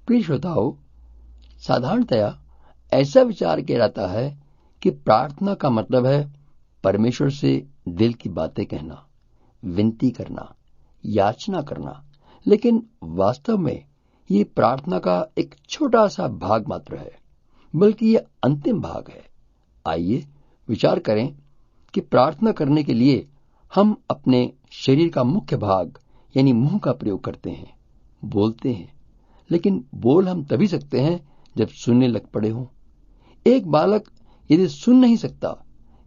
प्रिय श्रोताओं, साधारणतया ऐसा विचार किया जाता है कि प्रार्थना का मतलब है परमेश्वर से दिल की बातें कहना, विनती करना, याचना करना। लेकिन वास्तव में ये प्रार्थना का एक छोटा सा भाग मात्र है, बल्कि यह अंतिम भाग है। आइए विचार करें कि प्रार्थना करने के लिए हम अपने शरीर का मुख्य भाग यानी मुंह का प्रयोग करते हैं, बोलते हैं। लेकिन बोल हम तभी सकते हैं जब सुनने लग पड़े हों। एक बालक यदि सुन नहीं सकता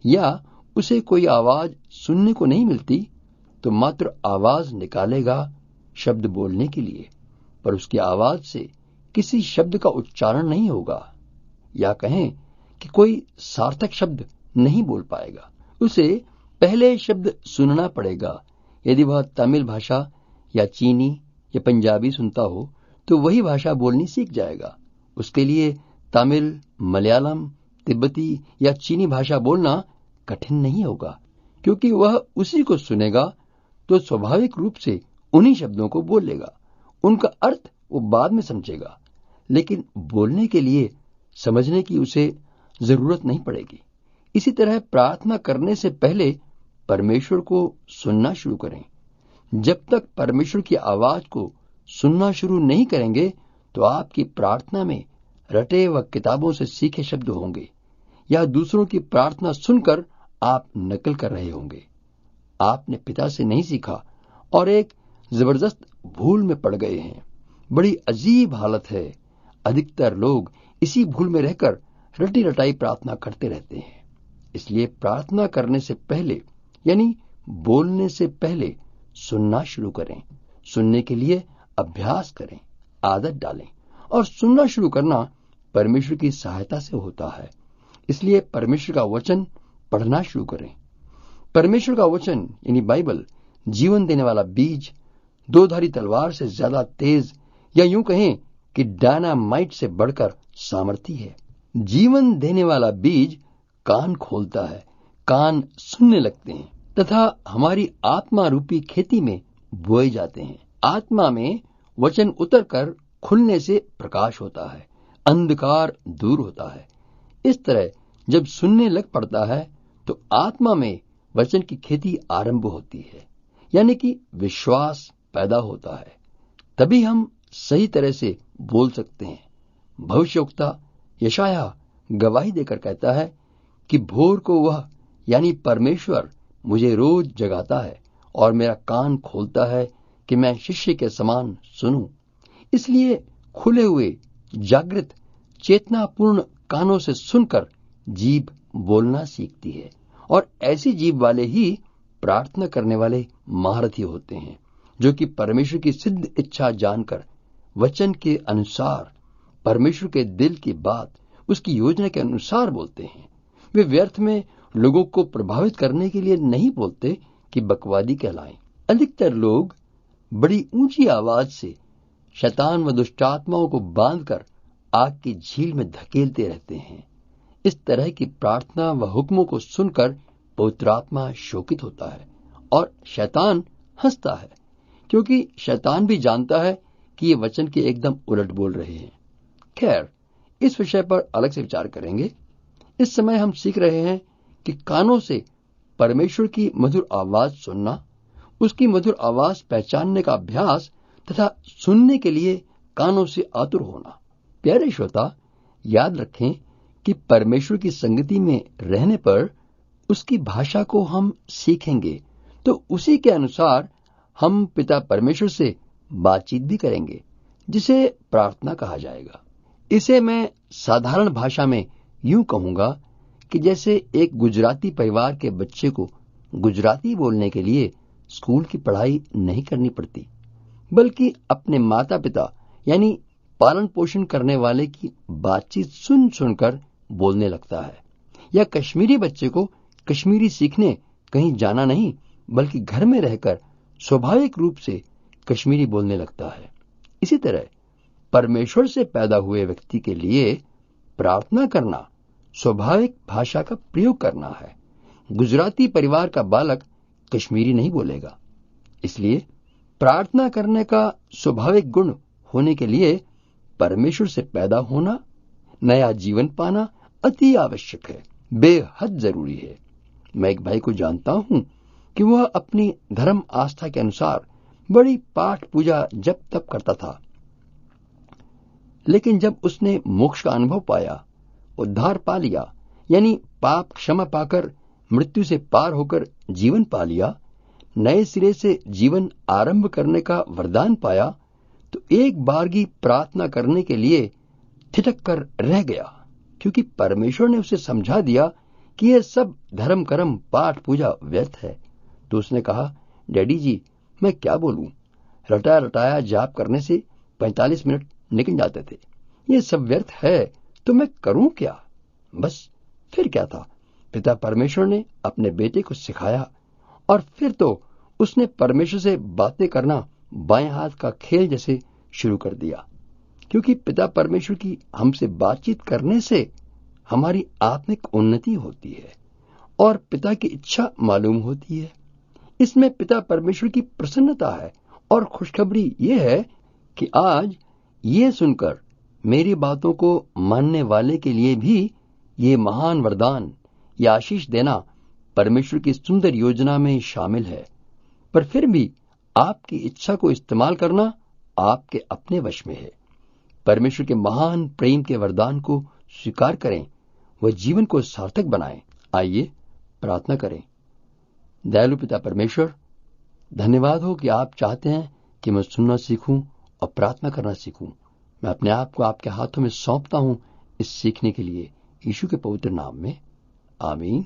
या उसे कोई आवाज सुनने को नहीं मिलती तो मात्र आवाज निकालेगा शब्द बोलने के लिए, पर उसकी आवाज से किसी शब्द का उच्चारण नहीं होगा, या कहें कि कोई सार्थक शब्द नहीं बोल पाएगा। उसे पहले शब्द सुनना पड़ेगा। यदि वह तमिल भाषा या चीनी या पंजाबी सुनता हो तो वही भाषा बोलनी सीख जाएगा। उसके लिए तमिल, मलयालम, तिब्बती या चीनी भाषा बोलना कठिन नहीं होगा, क्योंकि वह उसी को सुनेगा तो स्वाभाविक रूप से उन्हीं शब्दों को बोलेगा। उनका अर्थ वो बाद में समझेगा, लेकिन बोलने के लिए समझने की उसे जरूरत नहीं पड़ेगी। इसी तरह प्रार्थना करने से पहले परमेश्वर को सुनना शुरू करें। जब तक परमेश्वर की आवाज को सुनना शुरू नहीं करेंगे तो आपकी प्रार्थना में रटे व किताबों से सीखे शब्द होंगे, या दूसरों की प्रार्थना सुनकर आप नकल कर रहे होंगे। आपने पिता से नहीं सीखा और एक जबरदस्त भूल में पड़ गए हैं। बड़ी अजीब हालत है। अधिकतर लोग इसी भूल में रहकर रटी रटाई प्रार्थना करते रहते हैं। इसलिए प्रार्थना करने से पहले यानी बोलने से पहले सुनना शुरू करें। सुनने के लिए अभ्यास करें, आदत डालें। और सुनना शुरू करना परमेश्वर की सहायता से होता है। इसलिए परमेश्वर का वचन पढ़ना शुरू करें। परमेश्वर का वचन यानी बाइबल जीवन देने वाला बीज, दो धारी तलवार से ज्यादा तेज, या यूं कहें कि डायनामाइट से बढ़कर सामर्थी है। जीवन देने वाला बीज कान खोलता है, कान सुनने लगते हैं तथा हमारी आत्मा रूपी खेती में बोए जाते हैं। आत्मा में वचन उतरकर खुलने से प्रकाश होता है, अंधकार दूर होता है। इस तरह जब सुनने लग पड़ता है तो आत्मा में वचन की खेती आरंभ होती है, यानी कि विश्वास पैदा होता है। तभी हम सही तरह से बोल सकते हैं। भविष्यवक्ता यशायाह गवाही देकर कहता है कि भोर को वह यानी परमेश्वर मुझे रोज जगाता है और मेरा कान खोलता है कि मैं शिष्य के समान सुनूं। इसलिए खुले हुए, जागृत, चेतनापूर्ण कानों से सुनकर जीभ बोलना सीखती है, और ऐसी जीभ वाले ही प्रार्थना करने वाले महारथी होते हैं, जो कि परमेश्वर की सिद्ध इच्छा जानकर वचन के अनुसार, परमेश्वर के दिल की बात, उसकी योजना के अनुसार बोलते हैं। वे व्यर्थ में लोगों को प्रभावित करने के लिए नहीं बोलते कि बकवादी कहलाएं। अधिकतर लोग बड़ी ऊंची आवाज से शैतान व दुष्टात्माओं को बांधकर आग की झील में धकेलते रहते हैं। इस तरह की प्रार्थना व हुक्मों को सुनकर पवित्र आत्मा शोकित होता है और शैतान हंसता है, क्योंकि शैतान भी जानता है कि ये वचन के एकदम उलट बोल रहे हैं। खैर, इस विषय पर अलग से विचार करेंगे। इस समय हम सीख रहे हैं कि कानों से परमेश्वर की मधुर आवाज सुनना, उसकी मधुर आवाज पहचानने का अभ्यास तथा सुनने के लिए कानों से आतुर होना। प्यारे श्रोता, याद रखें कि परमेश्वर की संगति में रहने पर उसकी भाषा को हम सीखेंगे, तो उसी के अनुसार हम पिता परमेश्वर से बातचीत भी करेंगे, जिसे प्रार्थना कहा जाएगा। इसे मैं साधारण भाषा में यूं कहूंगा कि जैसे एक गुजराती परिवार के बच्चे को गुजराती बोलने के लिए स्कूल की पढ़ाई नहीं करनी पड़ती, बल्कि अपने माता पिता यानी पालन पोषण करने वाले की बातचीत सुन सुनकर बोलने लगता है। या कश्मीरी बच्चे को कश्मीरी सीखने कहीं जाना नहीं, बल्कि घर में रहकर स्वाभाविक रूप से कश्मीरी बोलने लगता है। इसी तरह परमेश्वर से पैदा हुए व्यक्ति के लिए प्रार्थना करना स्वाभाविक भाषा का प्रयोग करना है। गुजराती परिवार का बालक कश्मीरी नहीं बोलेगा। इसलिए प्रार्थना करने का स्वाभाविक गुण होने के लिए परमेश्वर से पैदा होना, नया जीवन पाना अति आवश्यक है, बेहद जरूरी है। मैं एक भाई को जानता हूं कि वह अपनी धर्म आस्था के अनुसार बड़ी पाठ पूजा जप तप करता था, लेकिन जब उसने मोक्ष का अनुभव पाया, उद्धार पा लिया, यानी पाप क्षमा पाकर मृत्यु से पार होकर जीवन पा लिया, नए सिरे से जीवन आरंभ करने का वरदान पाया, तो एक बारगी प्रार्थना करने के लिए ठिठक कर रह गया, क्योंकि परमेश्वर ने उसे समझा दिया कि यह सब धर्म कर्म पाठ पूजा व्यर्थ है। तो उसने कहा, डैडी जी, मैं क्या बोलूं, रटाया रटाया जाप करने से 45 मिनट निकल जाते थे, ये सब व्यर्थ है, तो मैं करूं क्या। बस फिर क्या था, पिता परमेश्वर ने अपने बेटे को सिखाया, और फिर तो उसने परमेश्वर से बातें करना बाएं हाथ का खेल जैसे शुरू कर दिया, क्योंकि पिता परमेश्वर की हमसे बातचीत करने से हमारी आत्मिक उन्नति होती है और पिता की इच्छा मालूम होती है। इसमें पिता परमेश्वर की प्रसन्नता है, और खुशखबरी यह है कि आज ये सुनकर मेरी बातों को मानने वाले के लिए भी ये महान वरदान या आशीष देना परमेश्वर की सुंदर योजना में शामिल है। पर फिर भी आपकी इच्छा को इस्तेमाल करना आपके अपने वश में है। परमेश्वर के महान प्रेम के वरदान को स्वीकार करें, वह जीवन को सार्थक बनाएं। आइए प्रार्थना करें। दयालु पिता परमेश्वर, धन्यवाद हो कि आप चाहते हैं कि मैं सुनना सीखूं और प्रार्थना करना सीखूं। मैं अपने आप को आपके हाथों में सौंपता हूं इस सीखने के लिए, यीशु के पवित्र नाम में, आमीन।